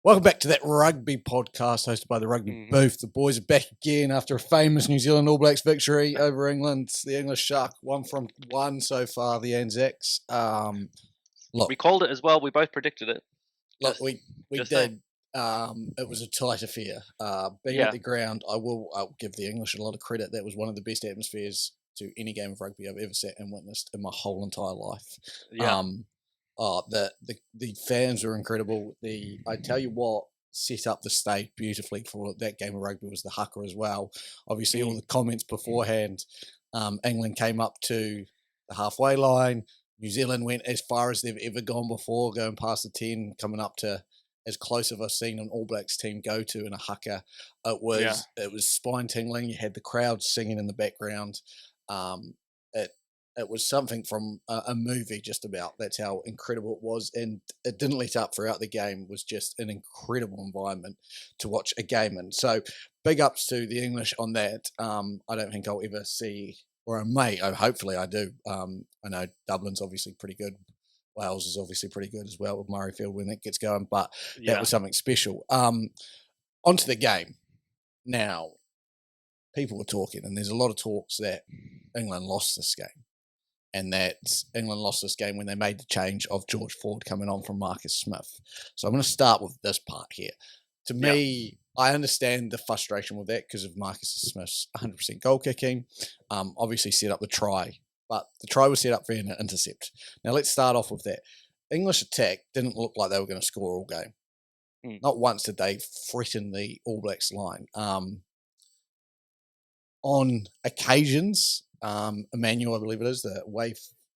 Welcome back to that rugby podcast hosted by the Rugby Booth. The boys are back again after a famous New Zealand All Blacks victory over England. The English Shark, 1-1 so far, the ANZACs. We called it as well. We both predicted it. Look, we did. It was a tight affair. Being at the ground, I'll give the English a lot of credit. That was one of the best atmospheres to any game of rugby I've ever sat and witnessed in my whole entire life. Yeah. The fans were incredible. I tell you what set up the stage beautifully for that game of rugby was the haka as well. Obviously, all the comments beforehand. England came up to the halfway line. New Zealand went as far as they've ever gone before, going past the 10, coming up to as close as I've seen an All Blacks team go to in a haka. It was spine tingling. You had the crowd singing in the background. It was something from a movie, just about. That's how incredible it was, and it didn't let up throughout the game. It was just an incredible environment to watch a game in. So, big ups to the English on that. I don't think I'll ever see, or I may. Hopefully, I do. I know Dublin's obviously pretty good. Wales is obviously pretty good as well with Murrayfield when it gets going, but that was something special. Onto the game now. People were talking, and there's a lot of talks that England lost this game. And that England lost this game when they made the change of George Ford coming on from Marcus Smith. So I'm going to start with this part here. To me, I understand the frustration with that because of Marcus Smith's 100% goal kicking. Obviously set up the try, but the try was set up for an intercept. Now let's start off with that. English attack didn't look like they were going to score all game. Not once did they threaten the All Blacks line. On occasions, Emmanuel, I believe it is, I'm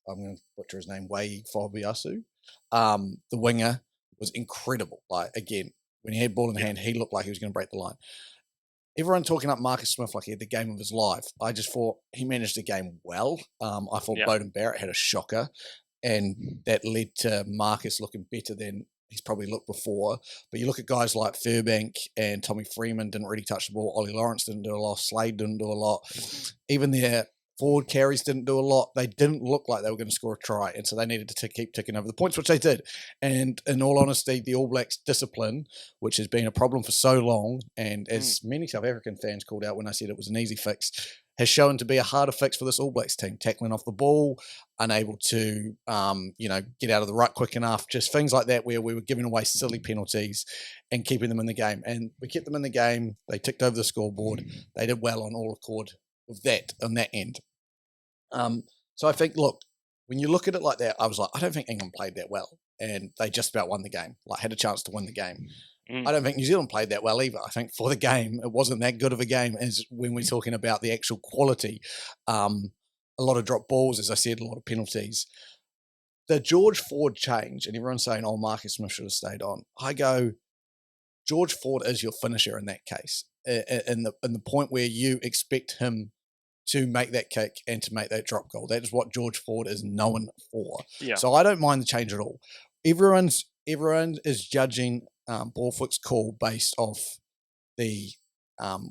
going to butcher his name, Wai Fabiasu, the winger, was incredible. Like, again, when he had ball in hand, he looked like he was going to break the line. Everyone talking up Marcus Smith like he had the game of his life. I just thought he managed the game well. I thought Beauden Barrett had a shocker, and that led to Marcus looking better than he's probably looked before. But you look at guys like Furbank and Tommy Freeman didn't really touch the ball. Ollie Lawrence didn't do a lot. Slade didn't do a lot. Even their forward carries didn't do a lot. They didn't look like they were going to score a try, and so they needed to keep ticking over the points, which they did. And in all honesty, the All Blacks' discipline, which has been a problem for so long, and as many South African fans called out when I said it was an easy fix, has shown to be a harder fix for this All Blacks team. Tackling off the ball, unable to, get out of the ruck quick enough, just things like that where we were giving away silly penalties and keeping them in the game. And we kept them in the game. They ticked over the scoreboard. They did well on all accord with that on that end. So I think, look, when you look at it like that, I was like, I don't think England played that well, and they just about won the game. Like, had a chance to win the game. I don't think New Zealand played that well either. I think for the game, it wasn't that good of a game as when we're talking about the actual quality. A lot of drop balls, as I said, a lot of penalties. The George Ford change, and everyone's saying, oh, Marcus Smith should have stayed on. I go, George Ford is your finisher in that case, in the point where you expect him to make that kick and to make that drop goal. That is what George Ford is known for. Yeah. So I don't mind the change at all. Everyone is judging Borthwick's call based off the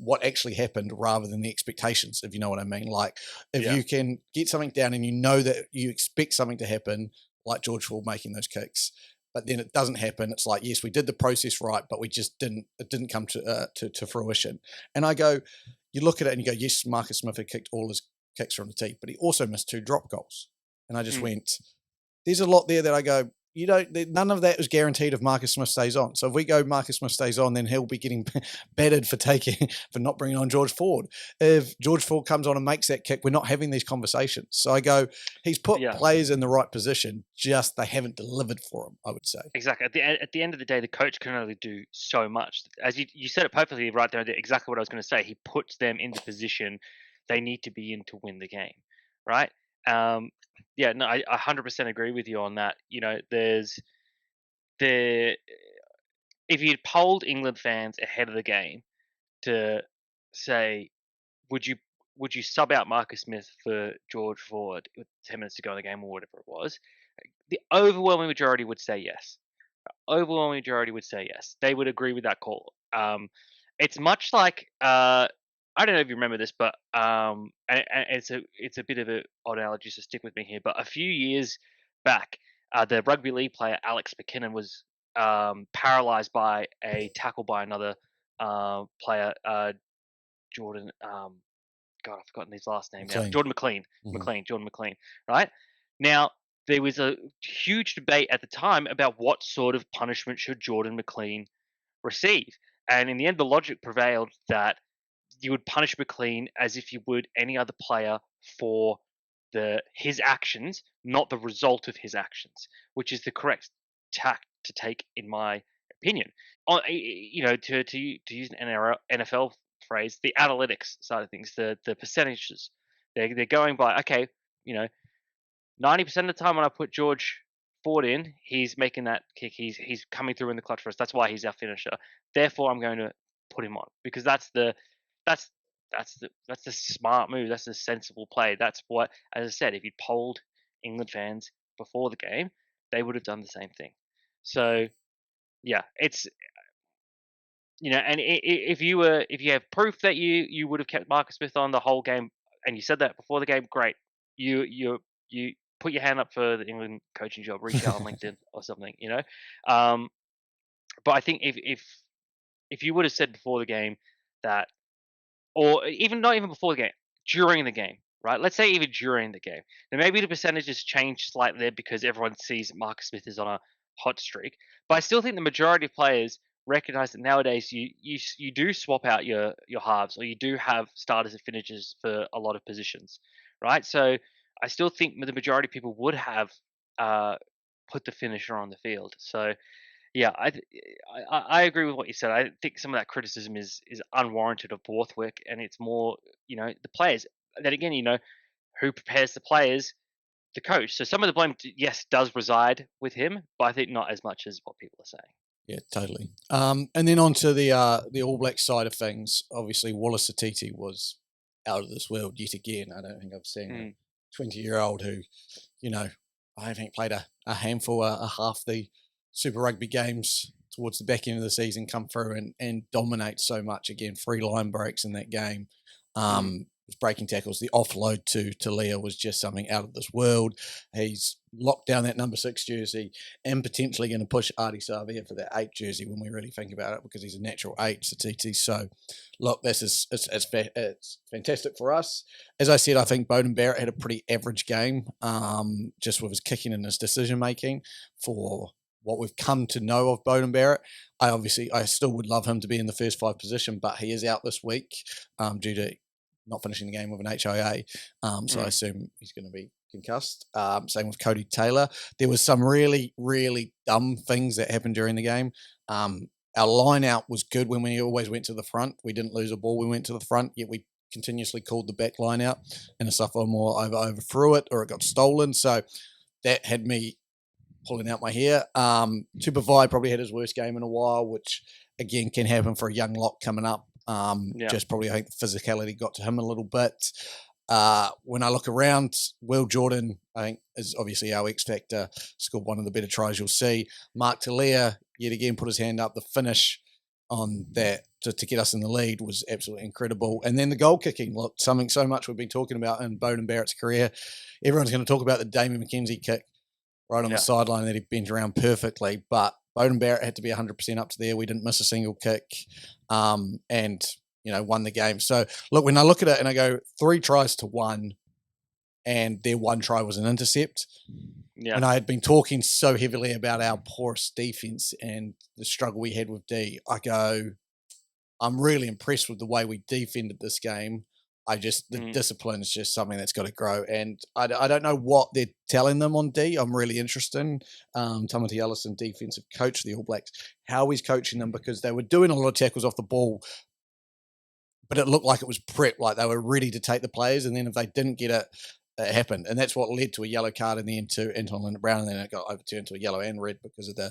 what actually happened rather than the expectations, if you know what I mean. Like, if you can get something down and you know that you expect something to happen, like George Ford making those kicks, but then it doesn't happen. It's like, yes, we did the process right, but it didn't come to fruition. And I go, you look at it and you go, yes, Marcus Smith had kicked all his kicks from the tee, but he also missed 2 drop goals. And I just went, there's a lot there that I go, none of that is guaranteed if Marcus Smith stays on. So if we go Marcus Smith stays on, then he'll be getting battered for not bringing on George Ford. If George Ford comes on and makes that kick, we're not having these conversations. So I go, he's put players in the right position, just they haven't delivered for him, I would say. Exactly. At the end of the day, the coach can only do so much. As you said it perfectly right there, exactly what I was going to say. He puts them in the position they need to be in to win the game, right? I 100% agree with you on that. If you'd polled England fans ahead of the game to say, would you sub out Marcus Smith for George Ford with 10 minutes to go in the game or whatever it was, the overwhelming majority would say yes. Overwhelming majority would say yes. They would agree with that call. It's much like I don't know if you remember this, but and it's a bit of an odd analogy, so stick with me here. But a few years back, the rugby league player Alex McKinnon was paralyzed by a tackle by another player, Jordan. God, I've forgotten his last name now. McLean. Jordan McLean. Mhm. Jordan McLean. Right now, there was a huge debate at the time about what sort of punishment should Jordan McLean receive, and in the end, the logic prevailed that you would punish McLean as if you would any other player for his actions, not the result of his actions, which is the correct tack to take, in my opinion. To use an NFL phrase, the analytics side of things, the percentages, they're going by, okay, 90% of the time when I put George Ford in, he's making that kick. He's coming through in the clutch for us. That's why he's our finisher. Therefore, I'm going to put him on, because that's the smart move. That's the sensible play. That's what, as I said, if you polled England fans before the game, they would have done the same thing. So yeah, it's and if you have proof that you would have kept Marcus Smith on the whole game, and you said that before the game, great. You put your hand up for the England coaching job. Reach out on LinkedIn or something. But I think if you would have said before the game that, or even not even before the game, during the game, right? Let's say even during the game, then maybe the percentages change slightly there because everyone sees Marcus Smith is on a hot streak. But I still think the majority of players recognize that nowadays you do swap out your halves, or you do have starters and finishers for a lot of positions, right? So I still think the majority of people would have put the finisher on the field. So yeah, I agree with what you said. I think some of that criticism is unwarranted of Borthwick, and it's more the players. Then again, who prepares the players? The coach. So some of the blame, yes, does reside with him, but I think not as much as what people are saying. Yeah, totally. And then on to the All Black side of things. Obviously, Wallace Atiti was out of this world yet again. I don't think I've seen a 20-year-old who, I don't think played a handful, a half the Super Rugby games towards the back end of the season come through and dominate so much. Again, 3 line breaks in that game. Breaking tackles. The offload to Leah was just something out of this world. He's locked down that number 6 jersey and potentially going to push Artie Savia for that 8 jersey when we really think about it, because he's a natural 8, Satiti. So, look, it's fantastic for us. As I said, I think Beauden Barrett had a pretty average game, just with his kicking and his decision making for what we've come to know of Beauden Barrett. I still would love him to be in the first 5 position, but he is out this week due to not finishing the game with an HIA. So I assume he's going to be concussed. Same with Cody Taylor. There was some really, really dumb things that happened during the game. Our line out was good when we always went to the front. We didn't lose a ball. We went to the front, yet we continuously called the back line out, and a sophomore overthrew it or it got stolen. So that had me pulling out my hair. Tupavai probably had his worst game in a while, which again can happen for a young lock coming up. Just probably I think the physicality got to him a little bit. When I look around, Will Jordan, I think, is obviously our X factor, scored one of the better tries you'll see. Mark Talia, yet again, put his hand up. The finish on that to get us in the lead was absolutely incredible. And then the goal kicking, look, something so much we've been talking about in Beauden Barrett's career. Everyone's going to talk about the Damien McKenzie kick right on the sideline that he bent around perfectly, but Beauden Barrett had to be 100% up to there. We didn't miss a single kick, and won the game. So look, when I look at it and I go 3 tries to 1, and their 1 try was an intercept. Yeah. And I had been talking so heavily about our porous defense and the struggle we had with D. I go, I'm really impressed with the way we defended this game. The discipline is just something that's got to grow. And I don't know what they're telling them on D. I'm really interested in Tamati Ellison, defensive coach of the All Blacks, how he's coaching them, because they were doing a lot of tackles off the ball, but it looked like it was prep, like they were ready to take the players. And then if they didn't get it, it happened. And that's what led to a yellow card in the end to Anton Linder-Brown. And then it got overturned to a yellow and red because of the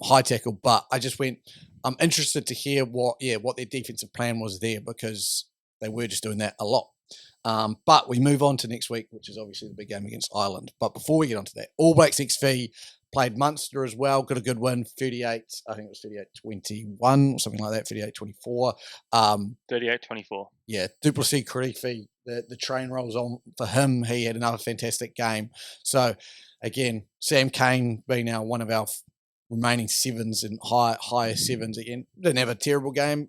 high tackle. But I just went, I'm interested to hear what their defensive plan was there, because they were just doing that a lot. But we move on to next week, which is obviously the big game against Ireland. But before we get on to that, All Blacks XV played Munster as well, got a good win, 38, I think it was 38-21 or something like that, 38-24. 38-24. Yeah, Duplessis Kharifi, the train rolls on for him. He had another fantastic game. So, again, Sam Cane being one of our remaining sevens and higher sevens again. Didn't have a terrible game.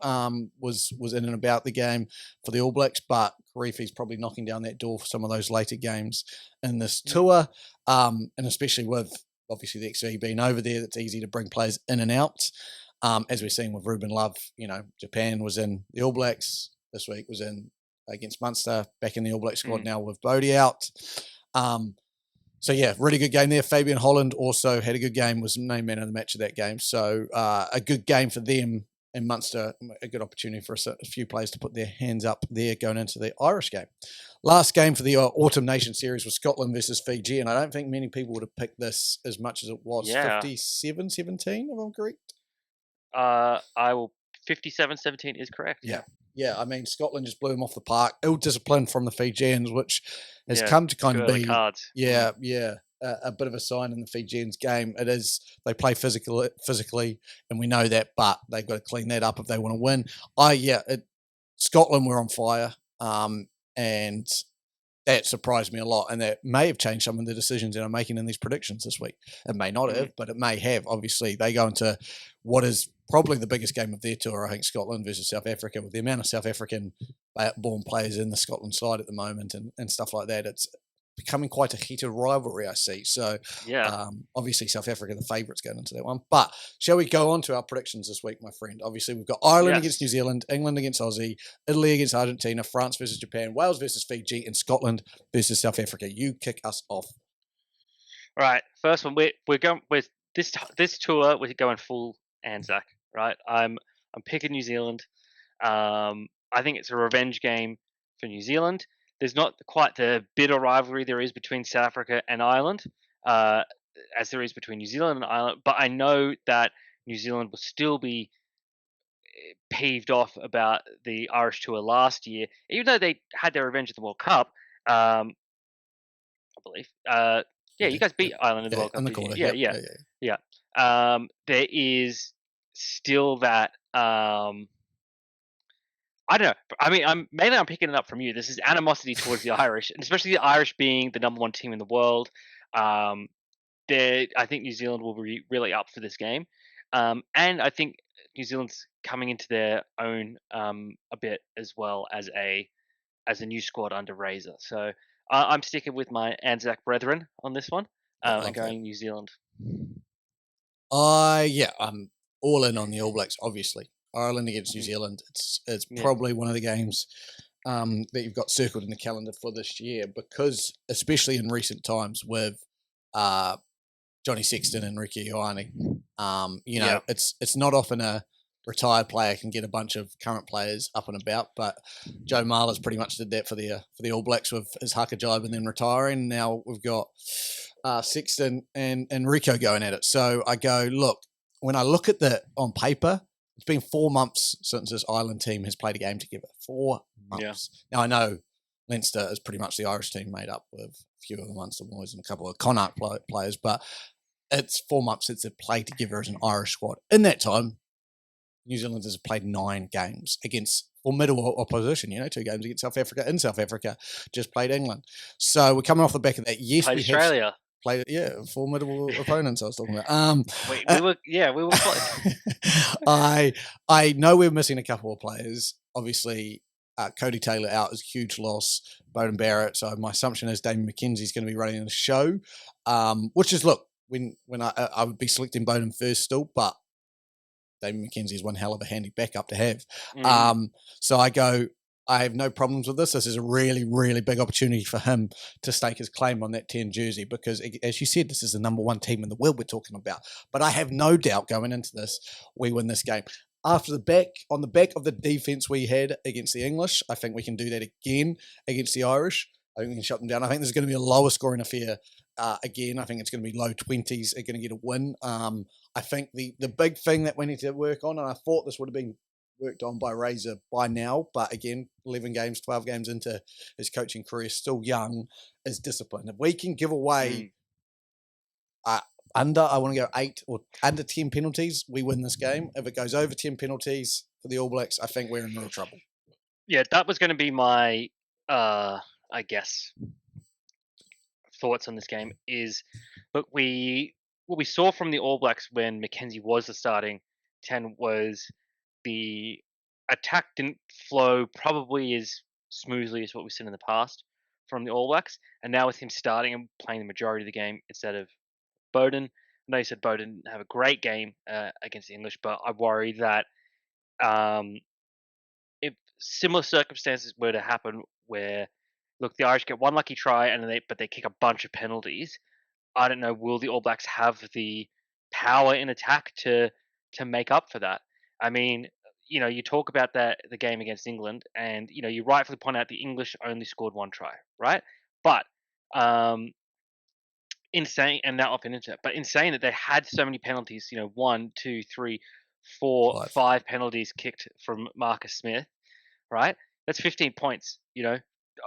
Was in and about the game for the All Blacks, but Karifi's probably knocking down that door for some of those later games in this tour, and especially with obviously the XV being over there, it's easy to bring players in and out. As we're seeing with Ruben Love, Japan was in the All Blacks this week, was in against Munster, back in the All Black squad now with Bodie out. So yeah, really good game there. Fabian Holland also had a good game, was named man of the match of that game. So a good game for them in Munster, a good opportunity for a few players to put their hands up there going into the Irish game. Last game for the Autumn Nation Series was Scotland versus Fiji, and I don't think many people would have picked this as much as it was. 57-17, if I'm correct. I will. 57-17 is correct. Yeah. I mean, Scotland just blew them off the park. Ill discipline from the Fijians, which has come to kind of be a bit of a sign in the Fijians' game. It is they play physically, and we know that, but they've got to clean that up if they want to win. Scotland were on fire, and that surprised me a lot, and that may have changed some of the decisions that I'm making in these predictions this week. It may not have, but it may have. Obviously, they go into what is probably the biggest game of their tour, I think, Scotland versus South Africa, with the amount of South African-born players in the Scotland side at the moment and stuff like that. It's becoming quite a heated rivalry, I see. So, obviously, South Africa, the favourites going into that one. But shall we go on to our predictions this week, my friend? Obviously, we've got Ireland against New Zealand, England against Aussie, Italy against Argentina, France versus Japan, Wales versus Fiji, and Scotland versus South Africa. You kick us off. All right, first one. We're going with this tour. We're going full ANZAC, right? I'm picking New Zealand. I think it's a revenge game for New Zealand. There's not quite the bitter rivalry there is between South Africa and Ireland, as there is between New Zealand and Ireland. But I know that New Zealand will still be peeved off about the Irish tour last year, even though they had their revenge at the World Cup. I believe. You guys beat Ireland in the World Cup. On the corner. Yeah. There is still that. I don't know. I mean, I'm picking it up from you. This is animosity towards the Irish, and especially the Irish being the number one team in the world. I think New Zealand will be really up for this game, and I think New Zealand's coming into their own a bit as well as a new squad under Razor. So I'm sticking with my ANZAC brethren on this one. I'm going New Zealand. I'm all in on the All Blacks, obviously. Ireland against New Zealand. It's probably one of the games that you've got circled in the calendar for this year, because especially in recent times with Johnny Sexton and Ricky Ioane, it's not often a retired player can get a bunch of current players up and about, but Joe Marler's pretty much did that for the All Blacks with his haka jibe and then retiring. Now we've got Sexton and Rico going at it. So I go, look, when I look at on paper, it's been 4 months since this Ireland team has played a game together. 4 months. Yeah. Now, I know Leinster is pretty much the Irish team made up with a few of the Munster boys and a couple of Connacht players, but it's 4 months since they've played together as an Irish squad. In that time, New Zealand has played 9 games against formidable opposition, 2 games against South Africa. In South Africa, just played England. So we're coming off the back of that. Yes, played Australia. Formidable opponents I was talking about. We were close. I know we're missing a couple of players. Obviously, Cody Taylor out is a huge loss. Beauden Barrett. So my assumption is Damien McKenzie's going to be running the show, which is, look, when I would be selecting Beauden first still, but Damien McKenzie is one hell of a handy backup to have. So I have no problems with this. This is a really, really big opportunity for him to stake his claim on that 10 jersey because, as you said, this is the number one team in the world we're talking about. But I have no doubt going into this, we win this game. On the back of the defence we had against the English, I think we can do that again against the Irish. I think we can shut them down. I think there's going to be a lower scoring affair again. I think it's going to be low 20s are going to get a win. I think the big thing that we need to work on, and I thought this would have been worked on by Razor by now, but again, 11 games, 12 games into his coaching career, still young, is discipline. If we can give away I want to go 8 or under 10 penalties, we win this game. If it goes over 10 penalties for the All Blacks, I think we're in real trouble. Yeah, that was going to be my, I guess, thoughts on this game is, look, we what we saw from the All Blacks when Mackenzie was the starting 10 was the attack didn't flow probably as smoothly as what we've seen in the past from the All Blacks. And now with him starting and playing the majority of the game instead of Bowden, I know you said Bowden didn't have a great game against the English, but I worry that um, if similar circumstances were to happen where, look, the Irish get one lucky try and they kick a bunch of penalties, I don't know, will the All Blacks have the power in attack to make up for that? I mean, you talk about the game against England, and you rightfully point out the English only scored one try, right? But um, insane, and that off into it. But insane that they had so many penalties. One, two, three, four, 5. five penalties kicked from Marcus Smith, right? That's 15 points.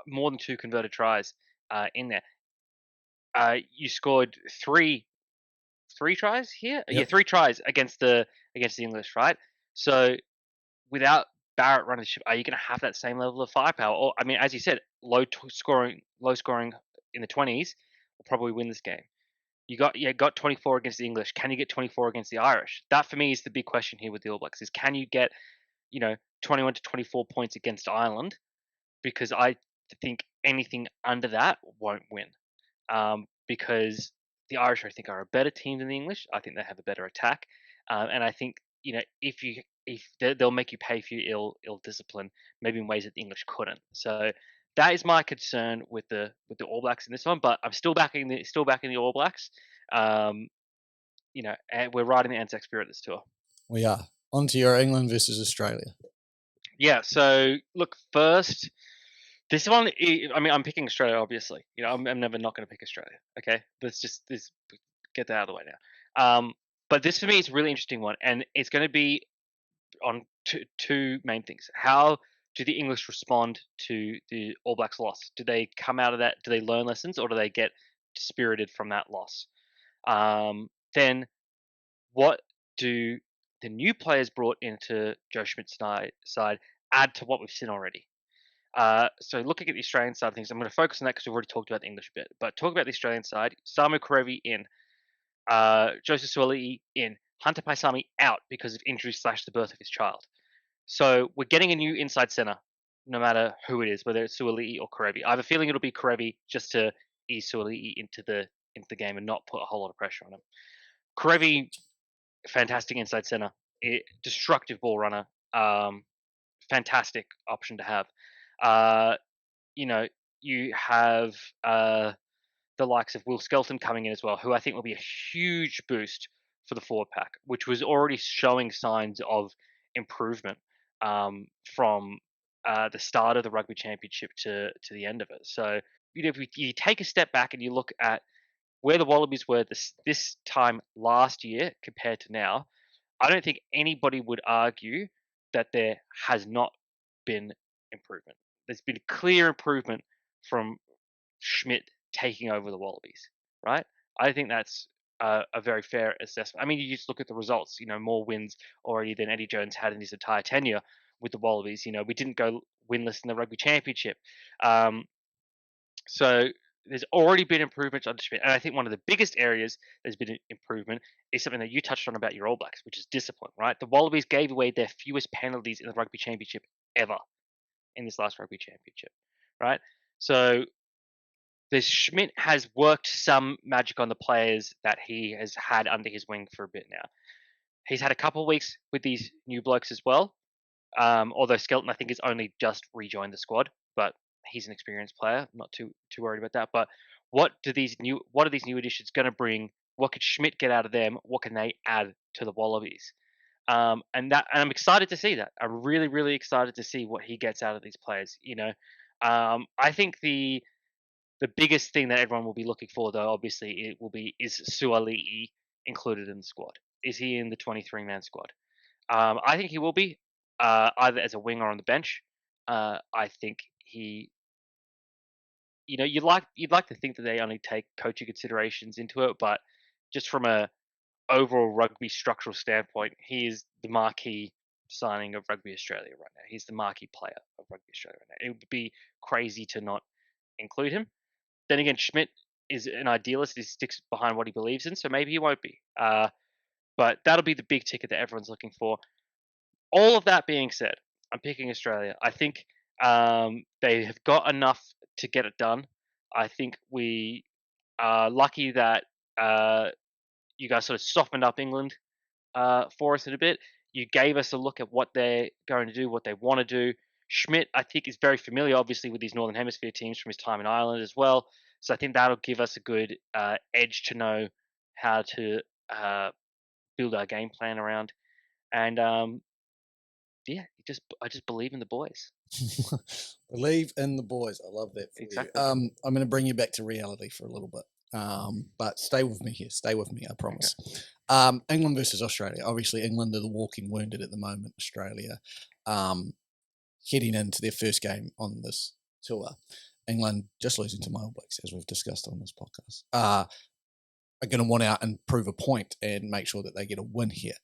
More than two converted tries in there. You scored three tries here. Yeah, Yep. 3 tries against the English, right? So without Barrett running the ship, are you going to have that same level of firepower? Or I mean, as you said, low scoring in the 20s will probably win this game. You got 24 against the English. Can you get 24 against the Irish? That for me is the big question here with the All Blacks: is can you get 21 to 24 points against Ireland? Because I think anything under that won't win. Because the Irish, I think, are a better team than the English. I think they have a better attack, and I think if they'll make you pay for your ill discipline, maybe in ways that the English couldn't. So that is my concern with the All Blacks in this one. But I'm still backing the All Blacks. Um, and we're riding the ANZAC spirit this tour. We are. On to your England versus Australia. Yeah. So look, first, this one, I mean, I'm picking Australia, obviously. I'm never not going to pick Australia. Okay, let's just get that out of the way now. But this for me is a really interesting one, and it's going to be on two main things. How do the English respond to the All Blacks' loss? Do they come out of that? Do they learn lessons, or do they get dispirited from that loss? Then what do the new players brought into Joe Schmidt's side add to what we've seen already? So looking at the Australian side of things, I'm going to focus on that because we've already talked about the English bit. But talk about the Australian side. Samu Karevi in, Joseph Suaalii in, Hunter Paisami out because of injury / the birth of his child. So we're getting a new inside centre, no matter who it is, whether it's Suaalii or Karevi. I have a feeling it'll be Karevi just to ease Suaalii into the game and not put a whole lot of pressure on him. Karevi, fantastic inside centre, destructive ball runner, fantastic option to have. Uh, you have the likes of Will Skelton coming in as well, who I think will be a huge boost for the forward pack, which was already showing signs of improvement from the start of the Rugby Championship to the end of it. So, if you take a step back and you look at where the Wallabies were this time last year compared to now, I don't think anybody would argue that there has not been improvement. There's been a clear improvement from Schmidt taking over the Wallabies, right? I think that's a very fair assessment. I mean, you just look at the results. More wins already than Eddie Jones had in his entire tenure with the Wallabies. We didn't go winless in the Rugby Championship. So there's already been improvements under Schmidt, and I think one of the biggest areas there's been improvement is something that you touched on about your All Blacks, which is discipline, right? The Wallabies gave away their fewest penalties in the Rugby Championship ever in this last Rugby Championship, right? So the Schmidt has worked some magic on the players that he has had under his wing for a bit now. He's had a couple of weeks with these new blokes as well. Although Skelton, I think, has only just rejoined the squad, but he's an experienced player. I'm not too worried about that. But what are these new additions going to bring? What could Schmidt get out of them? What can they add to the Wallabies? And I'm excited to see that. I'm really, really excited to see what he gets out of these players. I think the biggest thing that everyone will be looking for, though, obviously, is Suaalii included in the squad? Is he in the 23-man squad? I think he will be, either as a wing or on the bench. I think he, you'd like to think that they only take coaching considerations into it, but just from a overall rugby structural standpoint, he is the marquee signing of Rugby Australia right now. He's the marquee player of Rugby Australia right now. It would be crazy to not include him. Then again, Schmidt is an idealist. He sticks behind what he believes in, so maybe he won't be. But that'll be the big ticket that everyone's looking for. All of that being said, I'm picking Australia. I think they have got enough to get it done. I think we are lucky that you guys sort of softened up England for us in a bit. You gave us a look at what they're going to do, what they want to do. Schmidt, I think, is very familiar, obviously, with these Northern Hemisphere teams from his time in Ireland as well. So I think that'll give us a good edge to know how to build our game plan around. And yeah, I just believe in the boys. Believe in the boys. I love that for Exactly. you. I'm going to bring you back to reality for a little bit. But stay with me here. Stay with me, I promise. Okay. England versus Australia. Obviously, England are the walking wounded at the moment. Australia heading into their first game on this tour. England just losing to my All Blacks, as we've discussed on this podcast. Are going to want out and prove a point and make sure that they get a win here.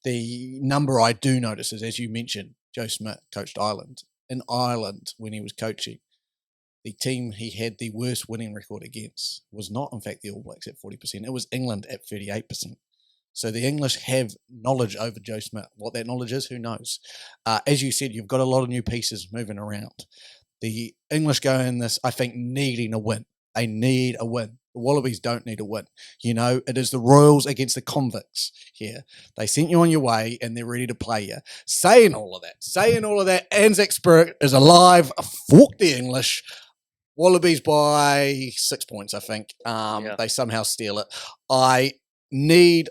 The number I do notice is, as you mentioned, Joe Smith coached Ireland. In Ireland, when he was coaching, the team he had the worst winning record against was not, in fact, the All Blacks at 40%. It was England at 38%. So the English have knowledge over Joe Smith. What that knowledge is, who knows? As you said, you've got a lot of new pieces moving around. The English go in this, I think, needing a win. They need a win. The Wallabies don't need a win. You know, it is the Royals against the convicts here. They sent you on your way and they're ready to play you. Saying all of that, ANZAC spirit is alive. Fork the English. Wallabies by 6 points, I think. They somehow steal it. I need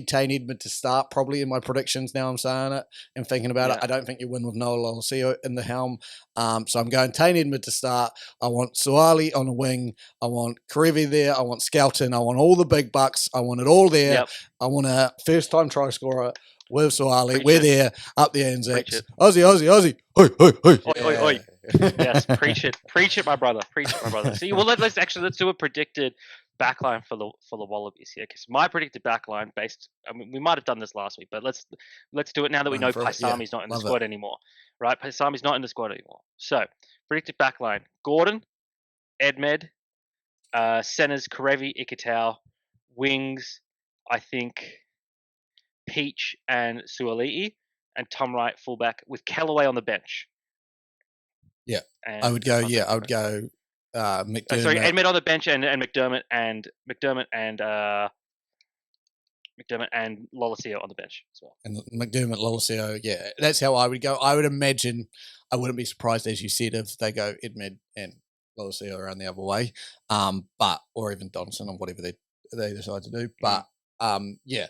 Tane Edmund to start probably in my predictions. Now I'm saying it and thinking about it. I don't think you win with Noah Lolosio in the helm. So I'm going Tane Edmund to start. I want Suaalii on the wing. I want Karevi there. I want Skelton. I want all the big bucks. I want it all there. Yep. I want a first time try scorer with Suaalii. We're there up the ANZAC. Aussie. Oi. Yes, preach it, my brother. See, well, let's do a predicted backline for the Wallabies here. Because my predicted backline, we might have done this last week, but let's do it now that we know Paisami's not in the squad anymore, right? Paisami's not in the squad anymore. So predicted backline: Gordon, Edmed, centers Karevi, Ikitau, wings, I think Peach and Suaalii, and Tom Wright fullback with Callaway on the bench. Yeah, I would go McDermott. Edmed on the bench and McDermott and Lolosio on the bench as well. And McDermott, Lolosio, yeah, that's how I would go. I would imagine, I wouldn't be surprised, as you said, if they go Edmed and Lolosio around the other way, or even Donaldson or whatever they decide to do. But yeah,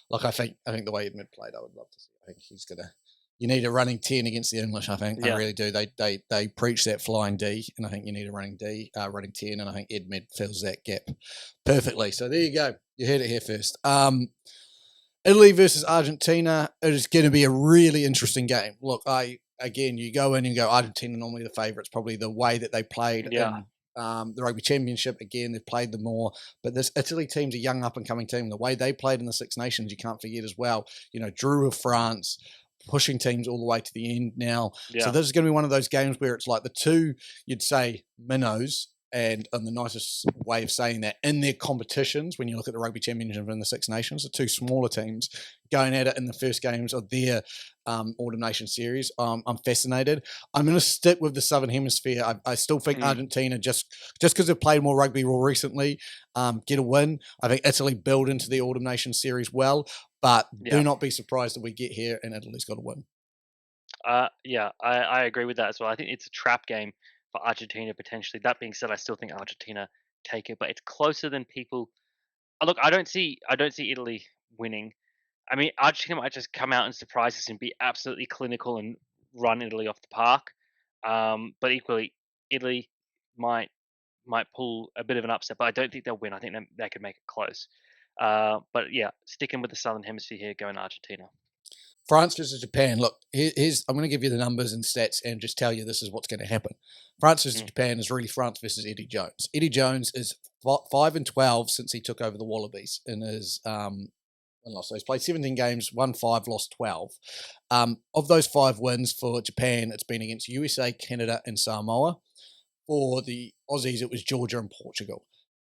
like I think the way Edmed played, I would love to see. I think he's gonna. You need a running 10 against the English, I think. Yeah. I really do. They preach that flying D, and I think you need a running 10, and I think Edmed fills that gap perfectly. So there you go. You heard it here first. Italy versus Argentina. It is going to be a really interesting game. Look, you go in and go, Argentina normally the favourites, probably the way that they played in the Rugby Championship. Again, they've played them more. But this Italy team's a young up-and-coming team. The way they played in the Six Nations, you can't forget as well. You know, drew with France, pushing teams all the way to the end now. Yeah. So this is going to be one of those games where it's like the two, you'd say, minnows, and the nicest way of saying that, in their competitions, when you look at the Rugby Championship and the Six Nations, the two smaller teams going at it in the first games of their Autumn Nation series. I'm fascinated. I'm going to stick with the Southern Hemisphere. I still think Argentina, just because they've played more rugby more recently, get a win. I think Italy build into the Autumn Nation series well, but do not be surprised if we get here and Italy's got a win. I agree with that as well. I think it's a trap game for Argentina potentially. That being said, I still think Argentina take it, but it's closer than people. Look, I don't see Italy winning. I mean, Argentina might just come out and surprise us and be absolutely clinical and run Italy off the park. But equally, Italy might pull a bit of an upset, but I don't think they'll win. I think they could make it close. But yeah, sticking with the Southern Hemisphere here, going Argentina. France versus Japan. Look, I'm going to give you the numbers and stats and just tell you this is what's going to happen. France versus Japan is really France versus Eddie Jones. Eddie Jones is 5-12 since he took over the Wallabies in his loss. So he's played 17 games, won 5, lost 12. Of those 5 wins for Japan, it's been against USA, Canada, and Samoa. For the Aussies, it was Georgia and Portugal.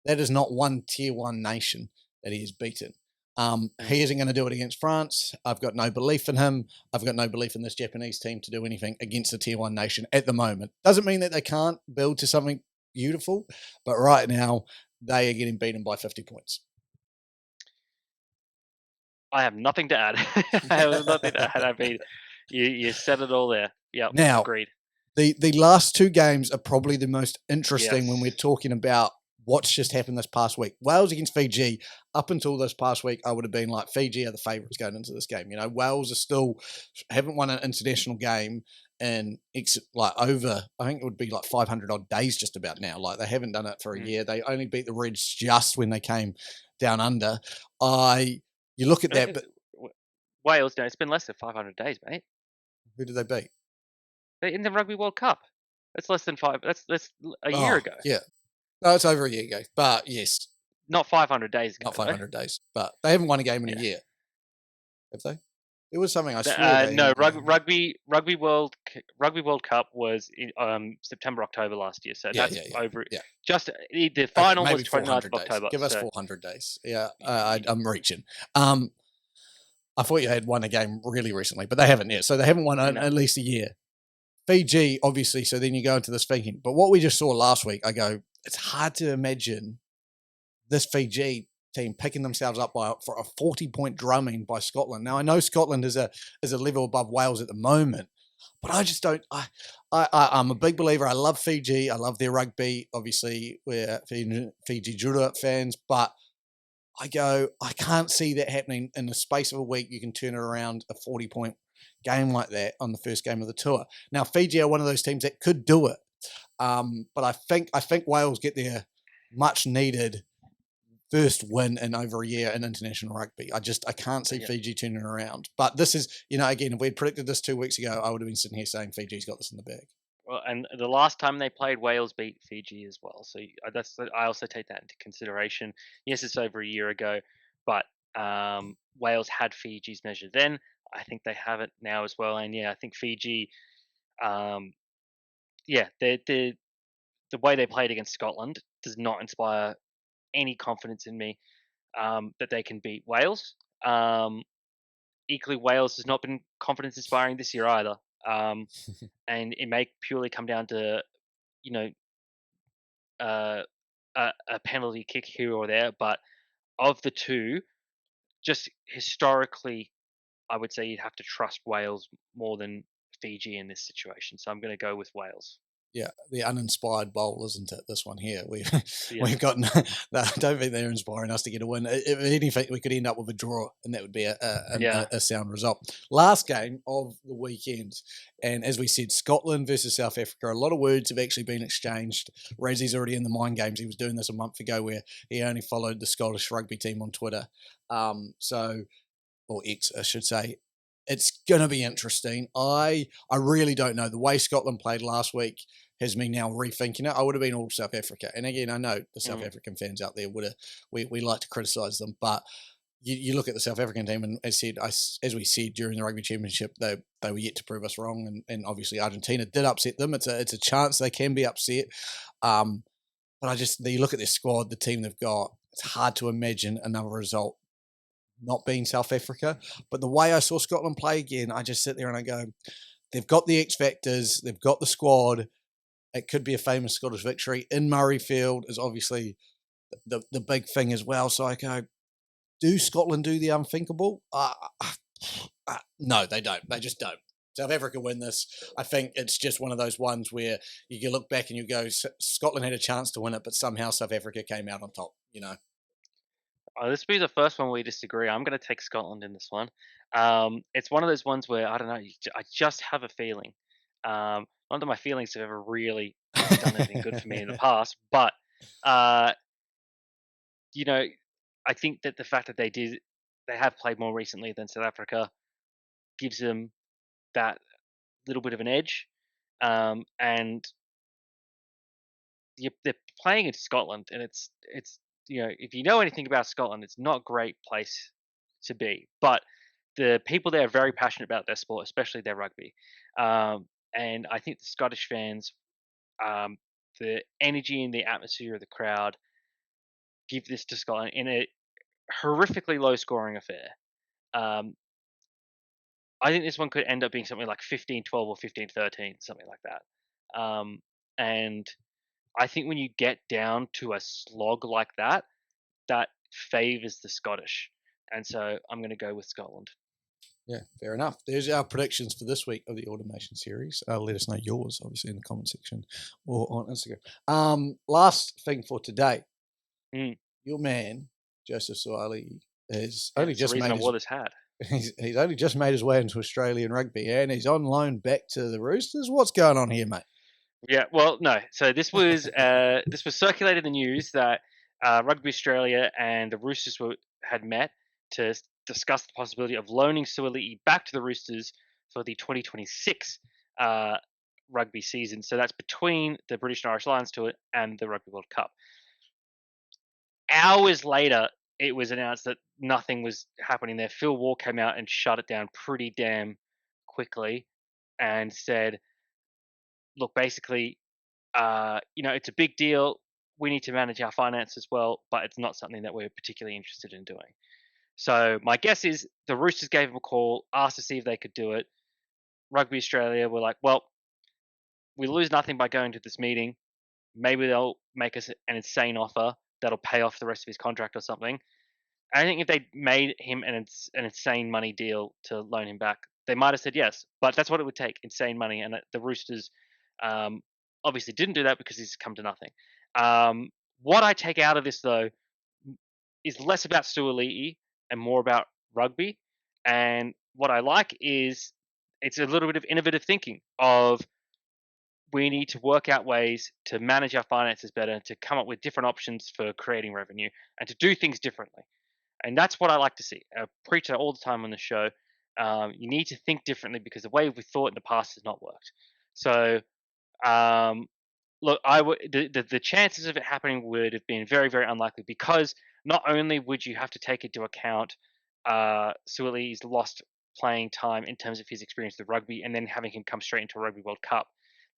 That is not one tier one nation that he has beaten. Mm. He isn't going to do it against France. I've got no belief in him. I've got no belief in this Japanese team to do anything against a tier one nation at the moment. Doesn't mean that they can't build to something beautiful, but right now they are getting beaten by 50 points. I have nothing to add. I have nothing to add. I mean, you said it all there. Yep, Now, agreed. the last two games are probably the most interesting when we're Yes. talking about what's just happened this past week. Wales against Fiji. Up until this past week, I would have been like Fiji are the favourites going into this game. You know, Wales are still haven't won an international game in like over. I think it would be like 500 odd days just about now. Like they haven't done it for a Mm. year. They only beat the Reds just when they came down under. You look at that, but Wales, no, it's been less than 500 days, mate. who did they beat? In the Rugby World Cup. That's less than five. That's a year Oh, ago. yeah. No, it's over a year ago. But yes, Not 500 days ago, not though. 500 days. But they haven't won a game in a Yeah. year, have they? It was something I swear they No, haven't won. Rugby World Cup was in September October last year, so Yeah, that's yeah, yeah, over. yeah. Just the Okay, final was maybe 29th 400 of days. October. Give us So 400 days. Yeah, y- I'm reaching. Um, I thought you had won a game really recently, but they haven't yet. So they haven't won no, at least a year. Fiji, obviously. So then you go into this thinking. But what we just saw last week, I go, it's hard to imagine this Fiji team picking themselves up for a 40-point drumming by Scotland. Now I know Scotland is a level above Wales at the moment, but I just don't. I'm a big believer. I love Fiji. I love their rugby. Obviously, we're Fiji Judo fans, but I go, I can't see that happening in the space of a week. You can turn it around a 40-point game like that on the first game of the tour. Now Fiji are one of those teams that could do it, but I think Wales get their much needed first win in over a year in international rugby. I can't see yeah. Fiji turning around. But this is, again, if we had predicted this 2 weeks ago, I would have been sitting here saying Fiji's got this in the bag. Well, and the last time they played, Wales beat Fiji as well. So I also take that into consideration. Yes, it's over a year ago, but Wales had Fiji's measure then. I think they have it now as well. And yeah, I think Fiji, um, yeah, the way they played against Scotland does not inspire any confidence in me that they can beat Wales. Equally, Wales has not been confidence inspiring this year either. Um, and it may purely come down to you know uh, a penalty kick here or there. But of the two, just historically, I would say you'd have to trust Wales more than Fiji in this situation. So I'm going to go with Wales. Yeah, the uninspired bowl, isn't it? This one here, Yeah, we've got. I don't think they're inspiring us to get a win. If anything, we could end up with a draw, and that would be yeah, a sound result. Last game of the weekend, and as we said, Scotland versus South Africa. A lot of words have actually been exchanged. Razzie's already in the mind games. He was doing this a month ago, where he only followed the Scottish rugby team on Twitter. Or X, I should say. It's going to be interesting. I really don't know. The way Scotland played last week has me now rethinking it. I would have been all South Africa. And again, I know the South mm, African fans out there we like to criticise them, but you look at the South African team, and as we said during the Rugby Championship, they were yet to prove us wrong, and obviously Argentina did upset them. It's a chance they can be upset, but you look at their squad, the team they've got. It's hard to imagine another result not being South Africa. But the way I saw Scotland play again, I just sit there and I go, they've got the X factors, they've got the squad. It could be a famous Scottish victory. In Murrayfield is obviously the big thing as well. So I go, do Scotland do the unthinkable? No, they don't. They just don't. South Africa win this. I think it's just one of those ones where you can look back and you go, Scotland had a chance to win it, but somehow South Africa came out on top, this will be the first one we disagree. I'm going to take Scotland in this one. It's one of those ones where I don't know. I just have a feeling. Not that my feelings have ever really done anything good for me in the past, but uh, you know, I think that the fact that they have played more recently than South Africa gives them that little bit of an edge. And they're playing in Scotland, and it's if you know anything about Scotland, it's not a great place to be. But the people there are very passionate about their sport, especially their rugby. And I think the Scottish fans, the energy and the atmosphere of the crowd give this to Scotland in a horrifically low-scoring affair. I think this one could end up being something like 15-12 or 15-13, something like that. And I think when you get down to a slog like that, that favours the Scottish. And so I'm going to go with Scotland. Yeah, fair enough. There's our predictions for this week of the Automation Series. Let us know yours, obviously, in the comment section or on Instagram. Last thing for today. Your man, Joseph Suaalii, has only just made his... wore this hat. He's only just made his way into Australian rugby, and he's on loan back to the Roosters. What's going on here, mate? Yeah, well, no. So this was circulated in the news that Rugby Australia and the Roosters had met to discuss the possibility of loaning Suaalii back to the Roosters for the 2026 rugby season. So that's between the British and Irish Lions tour and the Rugby World Cup. Hours later, it was announced that nothing was happening there. Phil Waugh came out and shut it down pretty damn quickly and said, look, basically, it's a big deal. We need to manage our finances well, but it's not something that we're particularly interested in doing. So my guess is the Roosters gave him a call, asked to see if they could do it. Rugby Australia were like, well, we lose nothing by going to this meeting. Maybe they'll make us an insane offer that'll pay off the rest of his contract or something. I think if they made him an insane money deal to loan him back, they might have said yes. But that's what it would take, insane money. And the Roosters obviously didn't do that because he's come to nothing. What I take out of this, though, is less about Suaalii and more about rugby. And what I like is it's a little bit of innovative thinking of we need to work out ways to manage our finances better, to come up with different options for creating revenue and to do things differently. And that's what I like to see. I preach that all the time on the show. You need to think differently because the way we thought in the past has not worked. So, look, the chances of it happening would have been very, very unlikely because not only would you have to take into account Suaalii's lost playing time in terms of his experience with rugby and then having him come straight into a Rugby World Cup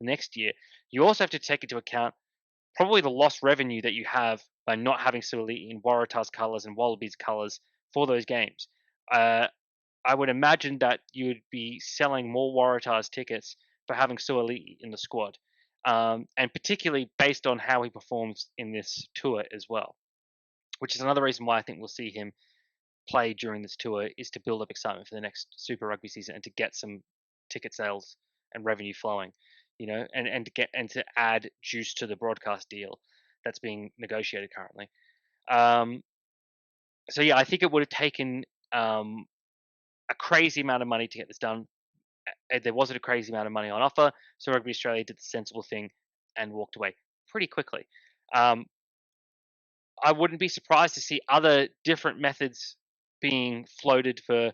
next year, you also have to take into account probably the lost revenue that you have by not having Suaalii in Waratah's colours and Wallabies colours for those games. I would imagine that you would be selling more Waratah's tickets for having Suaalii in the squad, and particularly based on how he performs in this tour as well, which is another reason why I think we'll see him play during this tour, is to build up excitement for the next Super Rugby season and to get some ticket sales and revenue flowing, and to add juice to the broadcast deal that's being negotiated currently. So yeah, I think it would have taken a crazy amount of money to get this done. There wasn't a crazy amount of money on offer, so Rugby Australia did the sensible thing and walked away pretty quickly. I wouldn't be surprised to see other different methods being floated for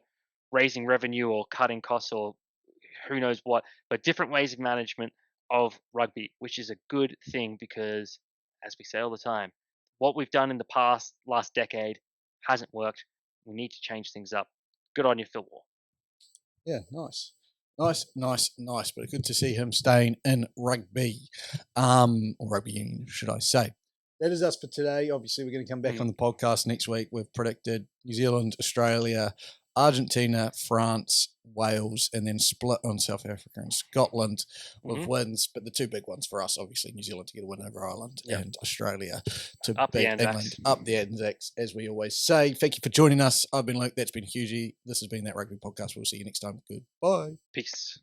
raising revenue or cutting costs or who knows what, but different ways of management of rugby, which is a good thing because, as we say all the time, what we've done in the last decade hasn't worked. We need to change things up. Good on you, Phil Waugh. Yeah, nice. But good to see him staying in rugby, or rugby union, should I say. That is us for today. Obviously, we're going to come back on the podcast next week. We've predicted New Zealand, Australia, Argentina, France, Wales, and then split on South Africa and Scotland with wins. But the two big ones for us, obviously, New Zealand to get a win over Ireland and Australia to beat England. Up the ANZACs, as we always say. Thank you for joining us. I've been Luke. That's been Hughie. This has been That Rugby Podcast. We'll see you next time. Goodbye. Peace.